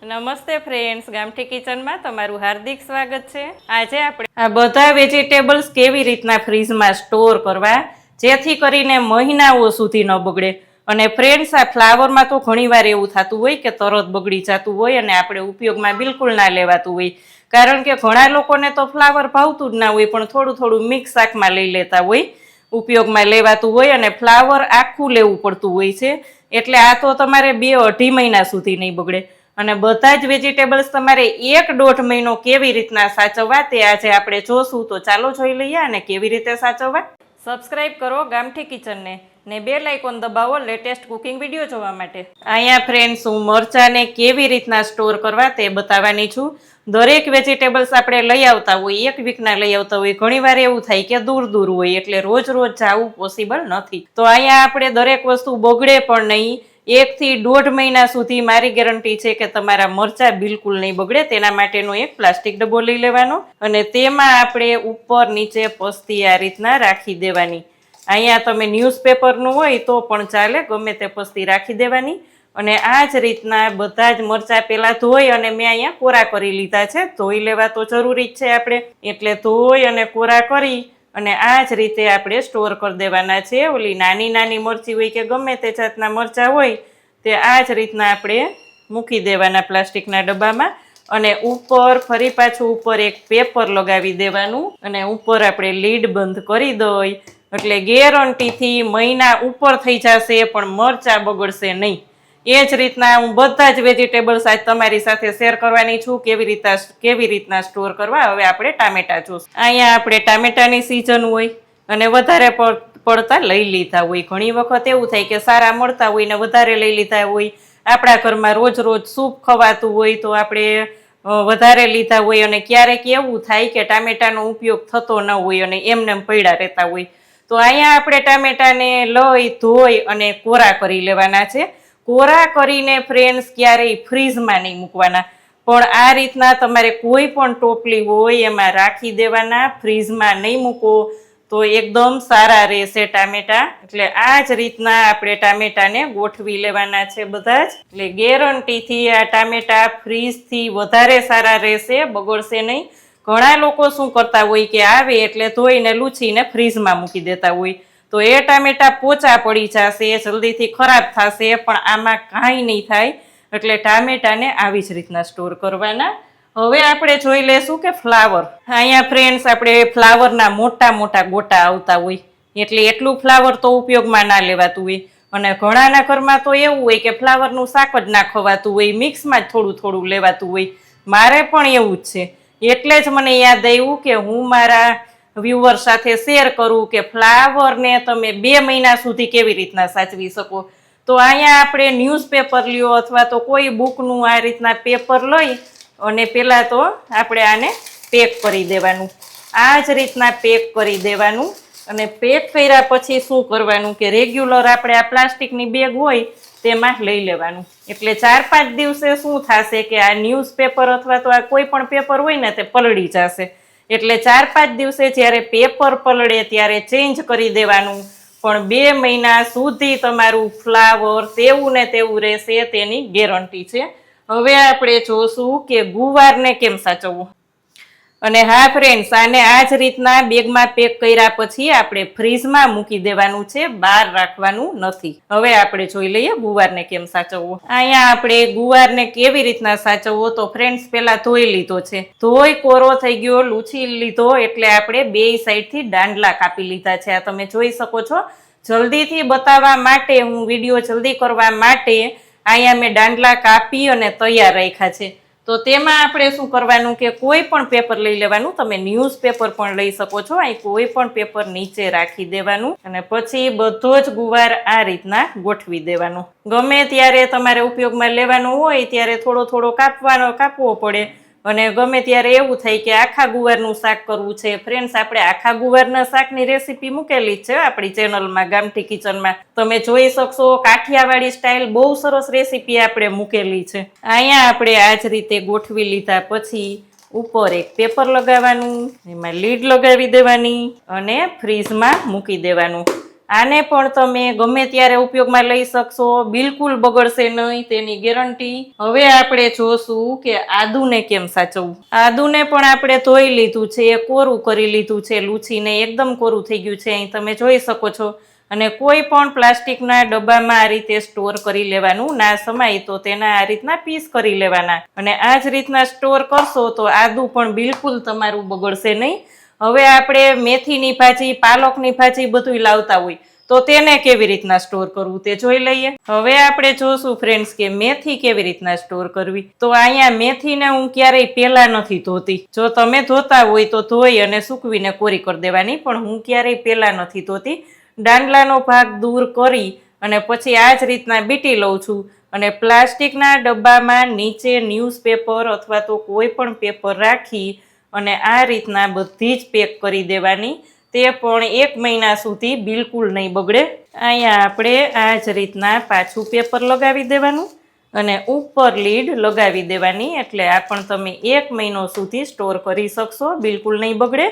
નમસ્તે ફ્રેન્ડ્સ, ગામઠી કિચનમાં તમારું હાર્દિક સ્વાગત છે। આજે આપણે આ બધા વેજીટેબલ્સ કેવી રીતના ફ્રીઝમાં સ્ટોર કરવા જેથી કરીને મહિનાઓ સુધી ન બગડે। અને ફ્રેન્ડ્સ, આ ફ્લાવરમાં તો ઘણીવાર એવું થતું હોય કે તરત બગડી જતું હોય અને આપણે ઉપયોગમાં બિલકુલ ના લેવાતું હોય, કારણ કે ઘણા લોકોને તો ફ્લાવર ભાવતું જ ના હોય પણ થોડું થોડું મિક્સ શાકમાં લઈ લેતા હોય, ઉપયોગમાં લેવાતું હોય અને ફ્લાવર આખું લેવું પડતું હોય છે। એટલે આ તો તમારે 2-2.5 મહિના સુધી નહીં બગડે અને બધા જ વેજીટેબલ્સ તમારે 1-1.5 મહિનો કેવી રીતના સાચવવા તે આજે આપણે જોશું। તો ચાલો જોઈ લઈએ અને કેવી રીતે સાચવવા। સબસ્ક્રાઇબ કરો ગામઠી કિચનને ને બેલ આઇકોન દબાવો લેટેસ્ટ કુકિંગ વિડીયો જોવા માટે। અહીંયા ફ્રેન્ડ્સ, હું મરચાંને કેવી રીતના સ્ટોર કરવા તે બતાવવાની છું। દરેક વેજીટેબલ્સ આપણે લઈ આવતા હોય, 1 વીકના લઈ આવતા હોય, ઘણીવાર એવું થાય કે દૂર દૂર હોય એટલે રોજ રોજ જવું પોસિબલ નથી। તો અહીંયા આપણે દરેક વસ્તુ બગડે પણ નહીં, 1 થી 1.5 મહિના સુધી મારી ગેરંટી છે કે તમારા મરચાં બિલકુલ નહીં બગડે। તેના માટેનો એક પ્લાસ્ટિક ડબ્બો લઈ લેવાનો અને તેમાં આપણે ઉપર નીચે પસ્તી આ રીતના રાખી દેવાની। અહીંયા તમે ન્યૂઝપેપરનું હોય તો પણ ચાલે, ગમે તે પસ્તી રાખી દેવાની અને આ જ રીતના બધા જ મરચાં પહેલાં ધોઈ અને મેં અહીંયા કોરા કરી લીધા છે। ધોઈ લેવા તો જરૂરી જ છે આપણે, એટલે ધોઈ અને કોરા કરી અને આ જ રીતે આપણે સ્ટોર કરી દેવાના છે। ઓલી નાની નાની મરચી હોય કે ગમે તે જાતના મરચાં હોય તે આ જ રીતના આપણે મૂકી દેવાના પ્લાસ્ટિકના ડબ્બામાં અને ઉપર ફરી પાછું ઉપર એક પેપર લગાવી દેવાનું અને ઉપર આપણે લીડ બંધ કરી દઈ એટલે ગેરંટીથી મહિના ઉપર થઈ જશે પણ મરચાં બગડશે નહીં। એ જ રીતના હું બધા જ વેજીટેબલ્સ આજ તમારી સાથે શેર કરવાની છું કેવી રીતના સ્ટોર કરવા। હવે આપણે ટામેટા જોઈશું। અહીંયા આપણે ટામેટાની સિઝન હોય અને વધારે પડતા લઈ લીધા હોય, ઘણી વખત એવું થાય કે સારા મળતા હોય ને વધારે લઈ લીધા હોય, આપણા ઘરમાં રોજ રોજ સૂપ ખવાતું હોય તો આપણે વધારે લીધા હોય અને ક્યારેક એવું થાય કે ટામેટાનો ઉપયોગ થતો ન હોય અને એમને પડ્યા રહેતા હોય, તો અહીંયા આપણે ટામેટાને લઈ ધોઈ અને કોરા કરી લેવાના છે। કોરા કરીને ફ્રેન્ડ્સ ક્યારેય ફ્રીઝમાં નહીં મૂકવાના, પણ આ રીતના તમારે કોઈ પણ ટોપલી હોય એમાં રાખી દેવાના, ફ્રીઝમાં નહીં મૂકો તો એકદમ સારા રહેશે ટામેટા। એટલે આ જ રીતના આપણે ટામેટાને ગોઠવી લેવાના છે બધા જ, એટલે ગેરંટીથી આ ટામેટા ફ્રીઝથી વધારે સારા રહેશે, બગડશે નહીં। ઘણા લોકો શું કરતા હોય કે આવે એટલે ધોઈને લૂછીને ફ્રીઝમાં મૂકી દેતા હોય તો એ ટામેટા પોચા પડી જશે, જલ્દીથી ખરાબ થશે, પણ આમાં કાંઈ નહીં થાય। એટલે ટામેટાને આવી જ રીતના સ્ટોર કરવાના। હવે આપણે જોઈ લેશું કે ફ્લાવર, અહીંયા ફ્રેન્ડ્સ આપણે ફ્લાવરના મોટા મોટા ગોટા આવતા હોય એટલે એટલું ફ્લાવર તો ઉપયોગમાં ના લેવાતું હોય અને ઘણાના ઘરમાં તો એવું હોય કે ફ્લાવરનું શાક જ ના ખવાતું હોય, મિક્સમાં જ થોડું થોડું લેવાતું હોય। મારે પણ એવું જ છે, એટલે જ મને યાદ આવ્યું કે હું મારા વ્યુઅર સાથે શેર કરું કે ફ્લાવરને તમે 2 મહિના સુધી કેવી રીતના સાચવી શકો। તો અહીંયા આપણે ન્યૂઝપેપર લ્યો અથવા તો કોઈ બુકનું આ રીતના પેપર લઈ અને પહેલાં તો આપણે આને પેક કરી દેવાનું, આ જ રીતના પેક કરી દેવાનું અને પેક કર્યા પછી શું કરવાનું કે રેગ્યુલર આપણે આ પ્લાસ્ટિકની બેગ હોય તેમાં લઈ લેવાનું। એટલે 4-5 દિવસે શું થશે કે આ ન્યૂઝપેપર અથવા તો આ કોઈ પણ પેપર હોય ને તે પલળી જશે, એટલે 4-5 દિવસે જ્યારે પેપર પલળે ત્યારે ચેન્જ કરી દેવાનું, પણ 2 મહિના સુધી તમારું ફ્લાવર તેવું ને તેવું રહેશે તેની ગેરંટી છે। હવે આપણે જોશું કે ગુવારને કેમ સાચવવું। અને હા ફ્રેન્ડ્સ, આને આ જ રીતના બેગમાં પેક કર્યા પછી આપણે ફ્રીઝમાં મૂકી દેવાનું છે, બહાર રાખવાનું નથી। હવે આપણે જોઈ લઈએ ગુવારને કેમ સાચવવો। અહીંયા આપણે ગુવારને કેવી રીતના સાચવવો તો ફ્રેન્ડ્સ પહેલા ધોઈ લીધો છે, ધોઈ કોરો થઈ ગયો, લૂછી લીધો એટલે આપણે 2 સાઈડથી દાંડલા કાપી લીધા છે, આ તમે જોઈ શકો છો। જલ્દીથી બતાવવા માટે, હું વિડીયો જલ્દી કરવા માટે અહીંયા મેં દાંડલા કાપી અને તૈયાર રાખ્યા છે। તો તેમાં આપણે શું કરવાનું કે કોઈ પણ પેપર લઈ લેવાનું, તમે ન્યૂઝપેપર પણ લઈ શકો છો, અહીં કોઈ પણ પેપર નીચે રાખી દેવાનું અને પછી બધો જ ગુવાર આ રીતના ગોઠવી દેવાનો। ગમે ત્યારે તમારે ઉપયોગમાં લેવાનું હોય ત્યારે થોડો થોડો કાપવો પડે અને ગમે ત્યારે એવું થાય કે આખા ગુવારનું શાક કરવું છે। ફ્રેન્ડ્સ, આપણે આખા ગુવારના શાકની રેસીપી મૂકેલી જ છે આપણી ચેનલમાં ગામઠી કિચનમાં, તમે જોઈ શકશો। કાઠિયાવાડી સ્ટાઇલ બહુ સરસ રેસીપી આપણે મૂકેલી છે। અહીંયા આપણે આ જ રીતે ગોઠવી લીધા પછી ઉપર એક પેપર લગાવવાનું, એમાં લીડ લગાવી દેવાની અને ફ્રીઝમાં મૂકી દેવાનું। આને પણ તમે ગમે ત્યારે ઉપયોગમાં લઈ શકશો, બિલકુલ બગડશે નહીં, તેની ગેરંટી. હવે આપણે જોશું કે આદુને કેમ સાચવવું. આદુને પણ આપણે ધોઈ લીધું છે, કોરું કરી લીધું છે, લૂછીને એકદમ કોરું થઈ ગયું છે, અહીં તમે જોઈ શકો છો. અને કોઈ પણ પ્લાસ્ટિકના ડબ્બામાં આ રીતે સ્ટોર કરી લેવાનું, ના સમાય તો તેના આ રીતના પીસ કરી લેવાના. અને આ જ રીતના સ્ટોર કરશો તો આદુ પણ બિલકુલ તમારું બગડશે નહીં. હવે આપણે મેથીની ભાજી, પાલકની ભાજી બધું લાવતા હોય તો તેને કેવી રીતના સ્ટોર કરવું તે જોઈ લઈએ. હવે આપણે જોશું ફ્રેન્ડ્સ કે મેથી કેવી રીતના સ્ટોર કરવી. તો અહીંયા મેથીને હું ક્યારેય પહેલા નથી ધોતી. જો તમે ધોતા હોય તો ધોઈ અને સૂકવીને કોરી કરી દેવાની, પણ હું ક્યારેય પહેલા નથી ધોતી. દાંડલાનો ભાગ દૂર કરી અને પછી આ જ રીતના બીટી લઉં છું. અને પ્લાસ્ટિકના ડબ્બામાં નીચે ન્યૂઝપેપર અથવા તો કોઈ પણ પેપર રાખી અને આ રીતના બધી જ પેક કરી દેવાની. તે પણ 1 મહિના સુધી બિલકુલ નહીં બગડે. અહીંયા આપણે આ જ રીતના પાછું પેપર લગાવી દેવાનું અને ઉપર લીડ લગાવી દેવાની, એટલે આ પણ તમે 1 મહિનો સુધી સ્ટોર કરી શકશો, બિલકુલ નહીં બગડે.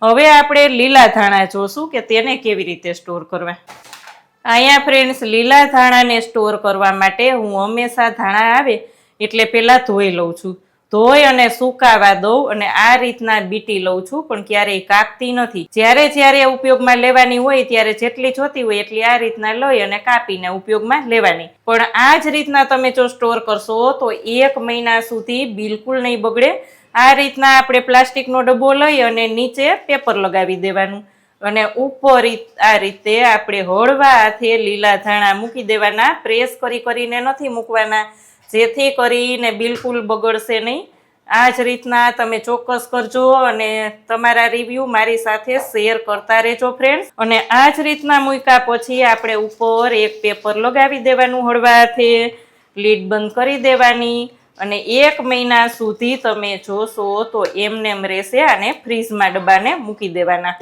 હવે આપણે લીલા ધાણા જોશું કે તેને કેવી રીતે સ્ટોર કરવા. અહીંયા ફ્રેન્ડ્સ લીલા ધાણાને સ્ટોર કરવા માટે હું હંમેશા ધાણા આવે એટલે પહેલાં ધોઈ લઉં છું. ધોઈ અને સુકાવા દઉં અને આ રીતના બીટી લઉં છું, પણ ક્યારેય કાપતી નથી. જ્યારે ઉપયોગમાં લેવાની હોય ત્યારે જેટલી જોતી હોય એટલી આ રીતના લઈ અને કાપીને ઉપયોગમાં લેવાની. પણ આ જ રીતના તમે જો સ્ટોર કરશો તો 1 મહિના સુધી બિલકુલ નહીં બગડે. આ રીતના આપણે પ્લાસ્ટિકનો ડબ્બો લઈ અને નીચે પેપર લગાવી દેવાનું અને ઉપર આ રીતે આપણે હળવા હાથે લીલા ધાણા મૂકી દેવાના. પ્રેસ કરીને નથી મૂકવાના, જેથી કરીને બિલકુલ બગડશે નહીં. આ જ રીતના તમે ચોક્કસ કરજો અને તમારા રિવ્યૂ મારી સાથે શેર કરતા રહેજો ફ્રેન્ડ્સ. અને આ જ રીતના મૂક્યા પછી આપણે ઉપર એક પેપર લગાવી દેવાનું હળવા હાથે, લીડ બંધ કરી દેવાની અને 1 મહિના સુધી તમે જોશો તો એમનેમ રહેશે. અને ફ્રીજમાં ડબ્બાને મૂકી દેવાના.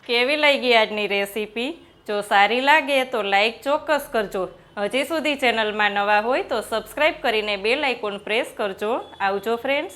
કેવી લાગી આજની રેસીપી? જો સારી લાગે તો લાઈક ચોક્કસ કરજો. હજી સુધી ચેનલમાં નવા હોય તો સબસ્ક્રાઈબ કરીને બેલ આઇકોન પ્રેસ કરજો. આવજો ફ્રેન્ડ્સ.